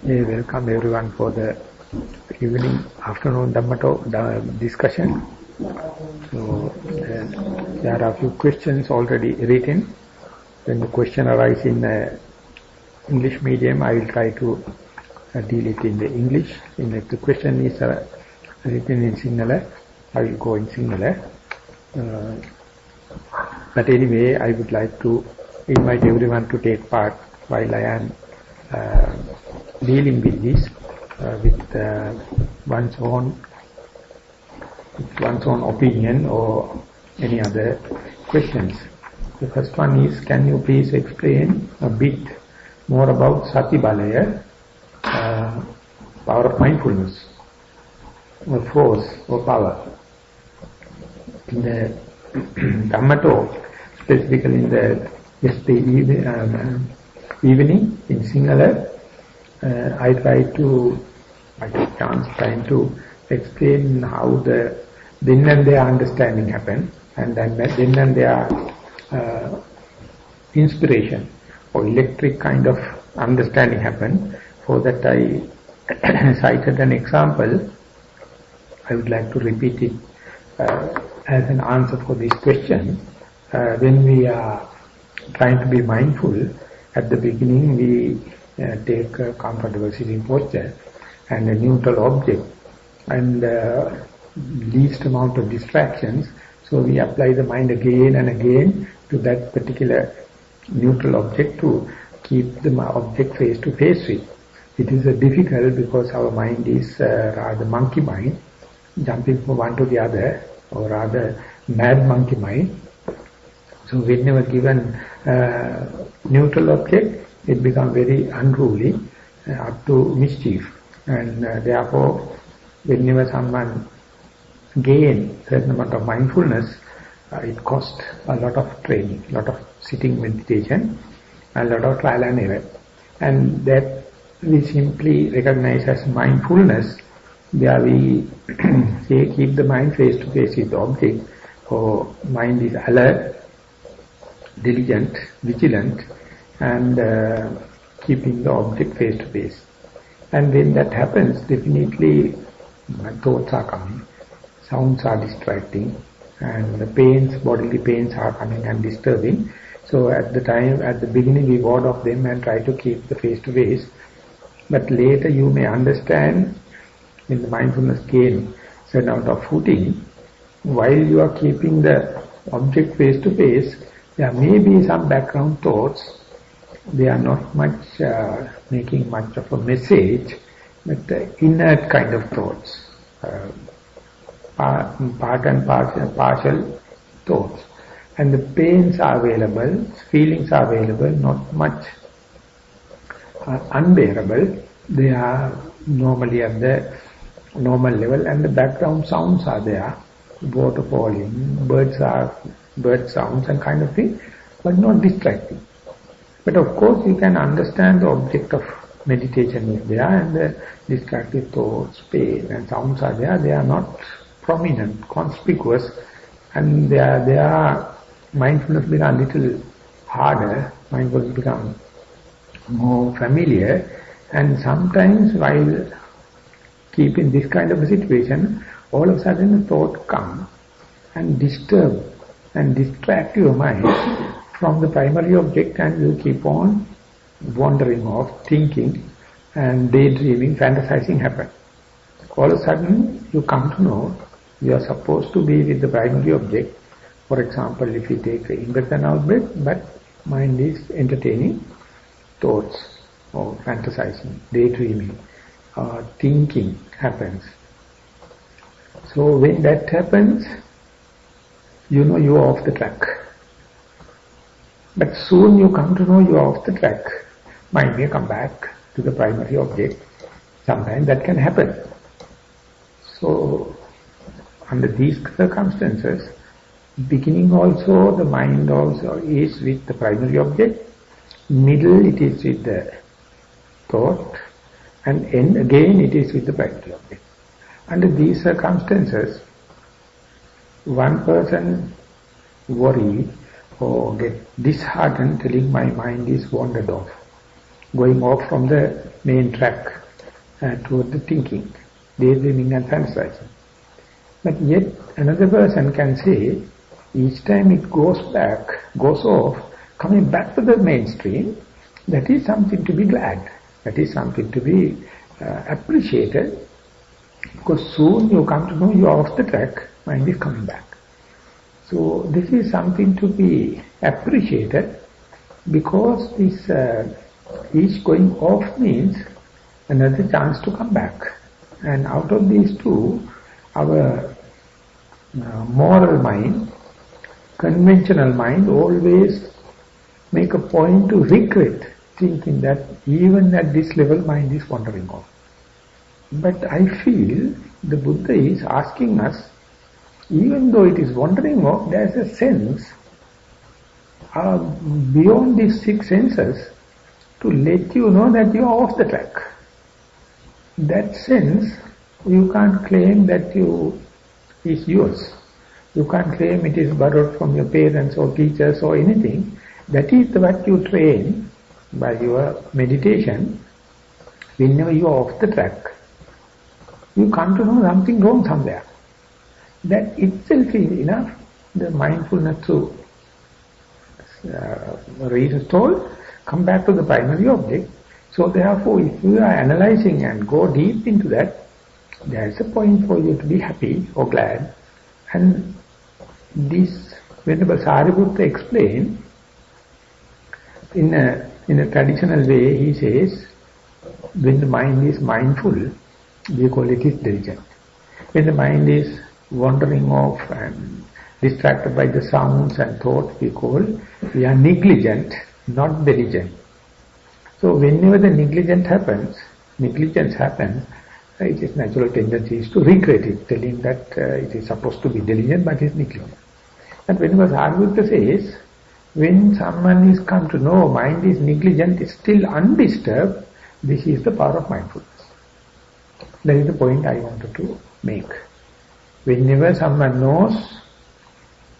Hey, welcome everyone for the afternoon Dhamma discussion. So, there are a few questions already written. When the question arises in English medium, I will try to deal it in the English. If the question is written in Sinhala, I will go in Sinhala. But anyway, I would like to invite everyone to take part while I am dealing with this with one's own opinion or any other questions. The first one is, can you please explain a bit more about Sati Balaya, power of mindfulness, or force or power? In the Dhamma talk, specifically in the yesterday evening in Sinhala, I took chance trying to explain how the then and there understanding happened, and then and there inspiration or electric kind of understanding happened. For that I cited an example. I would like to repeat it as an answer for this question. When we are trying to be mindful, at the beginning we take a comfortable sitting posture and a neutral object and least amount of distractions. So we apply the mind again and again to that particular neutral object to keep the object face to face with. It is difficult because our mind is rather monkey mind, jumping from one to the other, or rather mad monkey mind. So whenever given neutral object, it becomes very unruly, up to mischief. And therefore, whenever someone gains certain amount of mindfulness, it costs a lot of training, a lot of sitting meditation, a lot of trial and error. And that we simply recognize as mindfulness. There we say keep the mind face to face with the object, or mind is alert, diligent, vigilant, and keeping the object face to face. And when that happens, definitely thoughts are coming, sounds are distracting, and the pains, bodily pains are coming and disturbing. So at the beginning we ward off them and try to keep the face to face. But later you may understand, when the mindfulness gain certain amount of footing, while you are keeping the object face to face, there may be some background thoughts. They are not much making much of a message, but inert kind of thoughts, part and partial thoughts. And the pains are available, feelings are available, not much unbearable. They are normally at the normal level, and the background sounds are there, water falling, bird sounds and kind of thing, but not distracting. But of course you can understand the object of meditation is there, and the distractive thoughts, pain and sounds are there. They are not prominent, conspicuous, and they are mindfulness become a little harder, mindfulness become more familiar, and sometimes while keeping this kind of a situation, all of a sudden a thought comes and disturb and distract your mind from the primary object, and you keep on wandering off, thinking and daydreaming, fantasizing happen. All of a sudden you come to know you are supposed to be with the primary object. For example, if you take an in-breath and out-breath, but mind is entertaining thoughts or fantasizing, daydreaming, thinking happens. So when that happens, you know you are off the track. But soon you come to know you are off the track. Mind may come back to the primary object. Sometimes that can happen. So under these circumstances, beginning also the mind also is with the primary object, middle it is with the thought, and end again it is with the primary object. Under these circumstances, one person worry or get disheartened, telling my mind is wandered off, going off from the main track toward the thinking, daydreaming and fantasizing. But yet another person can say, each time it goes off, coming back to the mainstream, that is something to be glad. That is something to be appreciated, because soon you come to know you are off the track, mind is coming back. So this is something to be appreciated, because this each going off means another chance to come back. And out of these two, our moral mind, conventional mind, always make a point to regret thinking that even at this level mind is wandering off. But I feel the Buddha is asking us, even though it is wandering off, there is a sense beyond these six senses to let you know that you are off the track. That sense, you can't claim that is yours. You can't claim it is borrowed from your parents or teachers or anything. That is what you train by your meditation. Whenever you are off the track, you come to know something wrong somewhere. That itself is enough, the mindfulness to restore, come back to the primary object. So therefore, if you are analyzing and go deep into that, there is a point for you to be happy or glad. And this Venerable Sariputta explained in a traditional way. He says, when the mind is mindful, we call it is diligent. When the mind is wandering off and distracted by the sounds and thoughts, we are negligent, not diligent. So whenever the negligence happens, it is natural tendency is to regret it, telling that it is supposed to be diligent but is negligent. And whenever Sariputta says, when someone is come to know mind is negligent, is still undisturbed, this is the power of mindfulness. That is the point I wanted to make. Whenever someone knows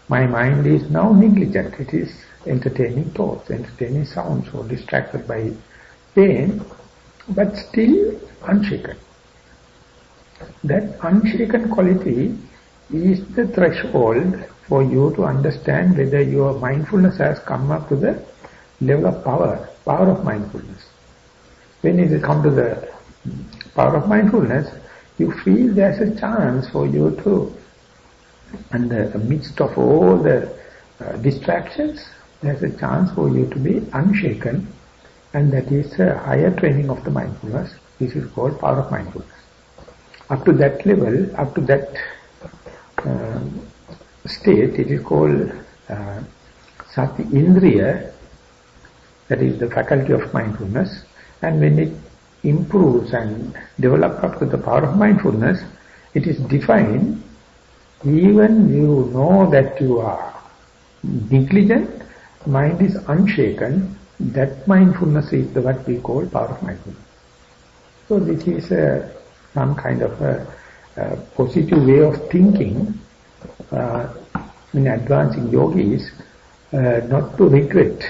my mind is now negligent, it is entertaining thoughts, entertaining sounds, or distracted by pain, but still unshaken. That unshaken quality is the threshold for you to understand whether your mindfulness has come up to the level of power of mindfulness. When it comes to the power of mindfulness, you feel there's a chance for you to, in the midst of all the distractions, there's a chance for you to be unshaken, and that is a higher training of the mindfulness. This is called power of mindfulness. Up to that level, up to that state, it is called Sati Indriya, that is the faculty of mindfulness. And when it improves and develops up to the power of mindfulness, it is defined, even you know that you are negligent, mind is unshaken, that mindfulness is what we call power of mindfulness. So this is some kind of a positive way of thinking in advancing yogis, not to regret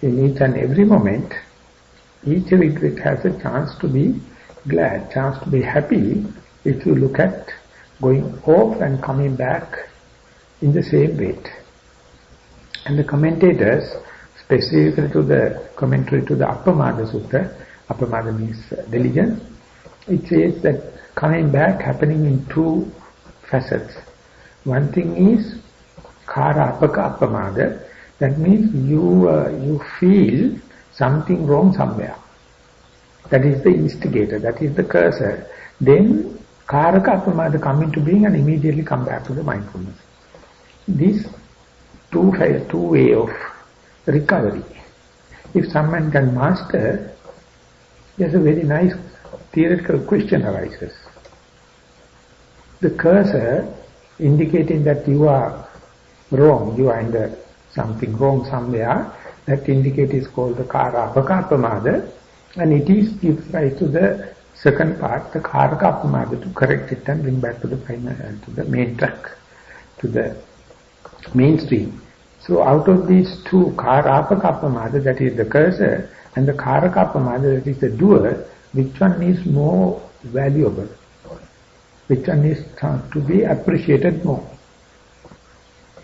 in each and every moment. Each regret has a chance to be glad, chance to be happy, if you look at going off and coming back in the same way. And the commentators, specifically to the commentary to the Appamada Sutta, Appamada means diligence, it says that coming back happening in two facets. One thing is Kara Apaka Appamada, that means you feel something wrong somewhere. That is the instigator, that is the cursor. Then Karaka Appamada come into being and immediately come back to the mindfulness. This two way of recovery. If someone can master, there's a very nice theoretical question arises. The cursor indicating that you are wrong, you are in the something wrong somewhere, that indicator is called the Kara Apaka Appamada, and it is gives rise to the second part, the Karaka Appamada, to correct it and bring back to the main track, to the mainstream. So out of these two, Kara Apaka Appamada, that is the cursor, and the karaka pamada, that is the doer, which one is more valuable? Which one is to be appreciated more?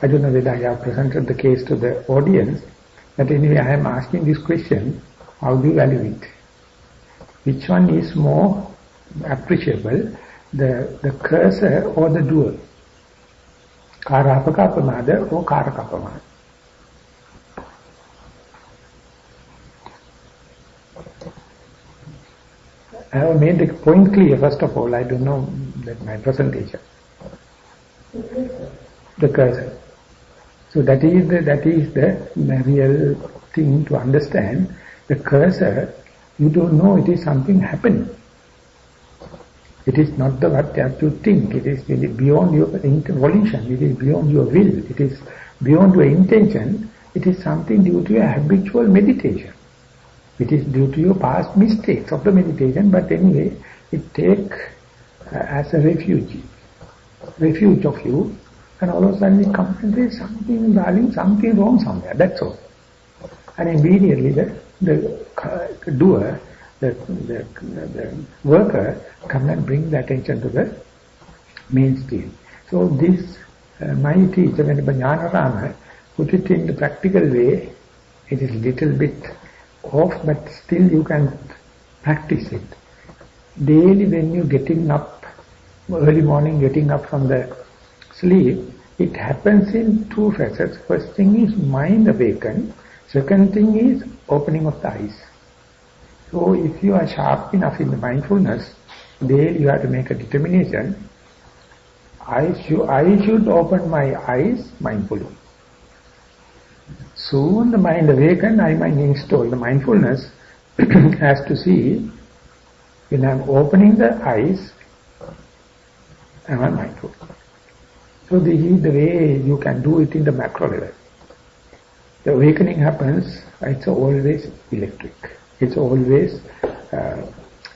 I don't know whether I have presented the case to the audience, but anyway I am asking this question, how do you value it? Which one is more appreciable, the cursor or the doer? Karapaka pamada or karaka pamada? I have made the point clear, first of all. I don't know that my presentation. The cursor. So that is the real thing to understand. The cursor, you don't know it is something happening. It is not the what you have to think. It is really beyond your volition. It is beyond your will. It is beyond your intention. It is something due to your habitual meditation. It is due to your past mistakes of the meditation, but anyway, it takes as a refuge of you, and all of a sudden it comes and says something, darling, something wrong somewhere, that's all. And immediately the doer, the worker, come and bring the attention to the mainstream. So this, my teacher, Nissarana, put it in the practical way. It is little bit off, but still you can practice it. Daily when you getting up, early morning getting up from the sleep, it happens in two facets. First thing is mind awaken, second thing is opening of the eyes. So if you are sharp enough in the mindfulness, daily you have to make a determination, I should open my eyes mindfully. Soon the mind awaken, I might install the mindfulness as to see, when I am opening the eyes, am I mindful? So this is the way you can do it in the macro level. The awakening happens, it's always electric. It's always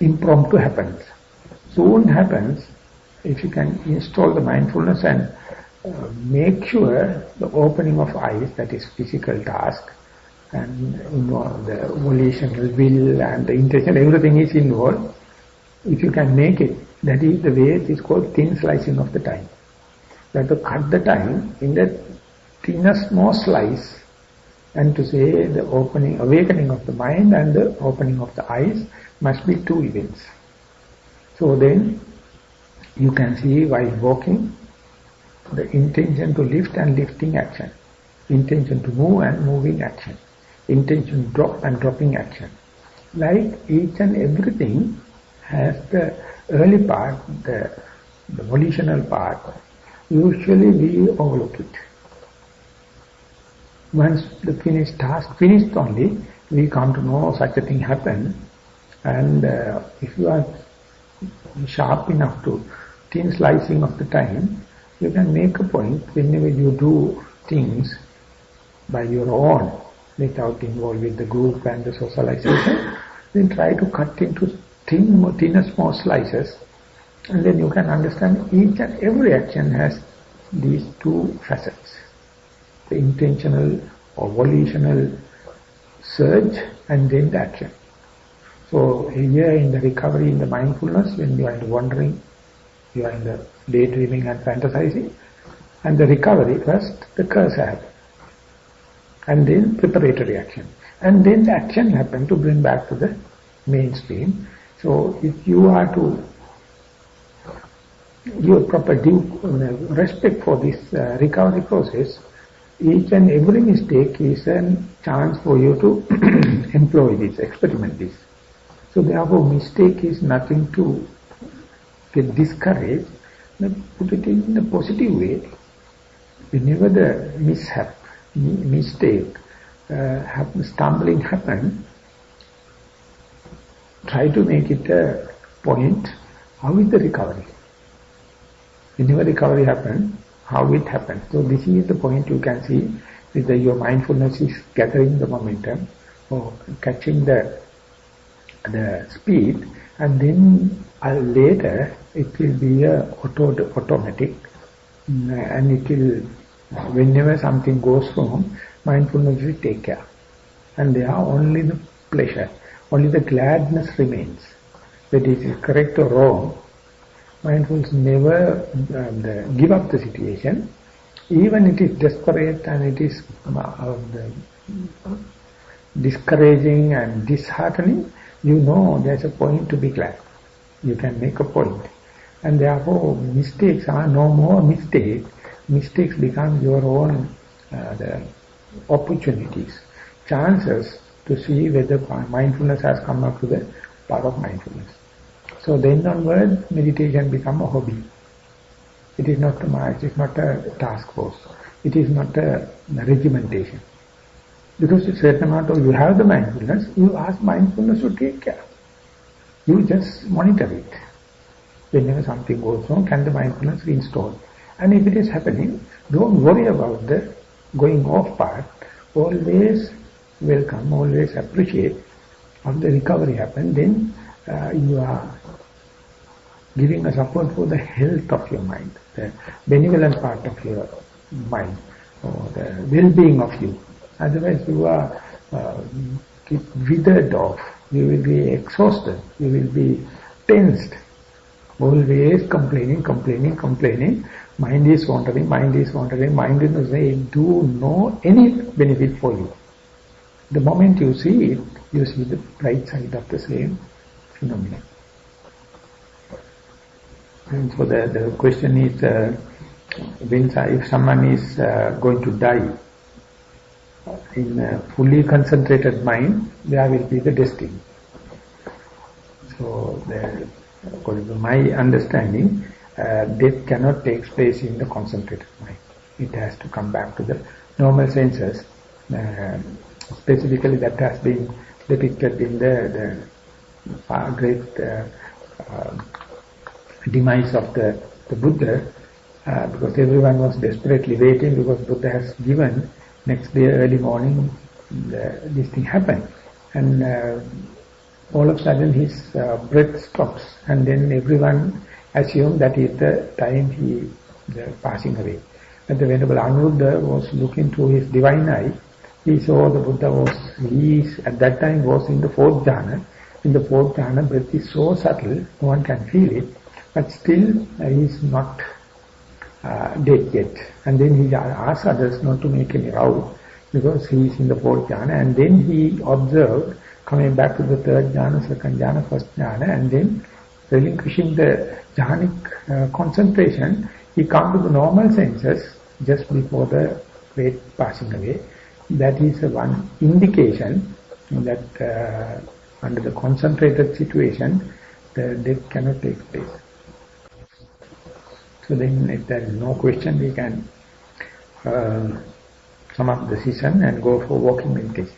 impromptu happens. Soon happens, if you can install the mindfulness and make sure the opening of eyes, that is physical task, and the volitional will and the intention, everything is involved. If you can make it, that is the way it is called thin slicing of the time. You have to cut the time in the thinnest most slice, and to say the awakening of the mind and the opening of the eyes must be two events. So then you can see while walking, the intention to lift and lifting action, intention to move and moving action, intention to drop and dropping action. Like each and everything has the early part, the volitional part. Usually we overlook it. Once the task finished only, we come to know such a thing happened. And if you are sharp enough to thin slicing of the time, you can make a point whenever you do things by your own, without involving the group and the socialization, then try to cut into thinner small slices, and then you can understand each and every action has these two facets. The intentional or volitional surge and then the action. So here in the recovery, in the mindfulness, when you are in the wandering, you are in the daydreaming and fantasizing, and the recovery, first the cursor happens, and then preparatory action, and then the action happens to bring back to the mainstream. So if you are to give proper due respect for this recovery process, each and every mistake is a chance for you to employ this, experiment this. So therefore mistake is nothing to get discouraged, but put it in a positive way. Whenever the mistake, stumbling happen, try to make it a point, how is the recovery? Whenever recovery happens, how it happens. So this is the point you can see, whether your mindfulness is gathering the momentum or catching the speed, and then later it will be automatic, and it will, whenever something goes wrong, mindfulness will take care. And there are only the pleasure. Only the gladness remains. Whether it is correct or wrong, mindfulness never give up the situation. Even it is desperate and it is discouraging and disheartening, you know there's a point to be glad. You can make a point. And therefore mistakes are no more mistakes. Mistakes become your own the opportunities, chances to see whether mindfulness has come up to the power of mindfulness. So then onward, meditation become a hobby. It is not a task force. It is not a regimentation. Because a certain amount of you have the mindfulness, you ask mindfulness to take care. You just monitor it. Whenever something goes wrong, can the mindfulness be installed? And if it is happening, don't worry about the going off part. Always welcome, always appreciate. After the recovery happens, then you are giving a support for the health of your mind, the benevolent part of your mind, or the well-being of you. Otherwise you are withered off, you will be exhausted, you will be tensed, always complaining, mind is wandering, mind is saying, do no any benefit for you. The moment you see it, you see the bright side of the same phenomenon. And so the question is, if someone is going to die, in a fully concentrated mind, there will be the destiny. So, according to my understanding, death cannot take place in the concentrated mind. It has to come back to the normal senses. Specifically, that has been depicted in the great demise of the Buddha, because everyone was desperately waiting, because Buddha has given. Next day, early morning, this thing happened. And all of a sudden his breath stops. And then everyone assumed that is the time he is passing away. But the Venerable Anuruddha was looking through his divine eye. He saw the Buddha at that time was in the fourth jhana. In the fourth jhana, breath is so subtle, no one can feel it. But still, he is not dead yet. And then he asked others not to make any row because he is in the fourth jhana. And then he observed coming back to the third jhana, second jhana, first jhana, and then relinquishing the jhanic concentration, he come to the normal senses just before the great passing away. That is one indication that under the concentrated situation, the death cannot take place. So then, if there is no question, we can sum up the session and go for walking meditation.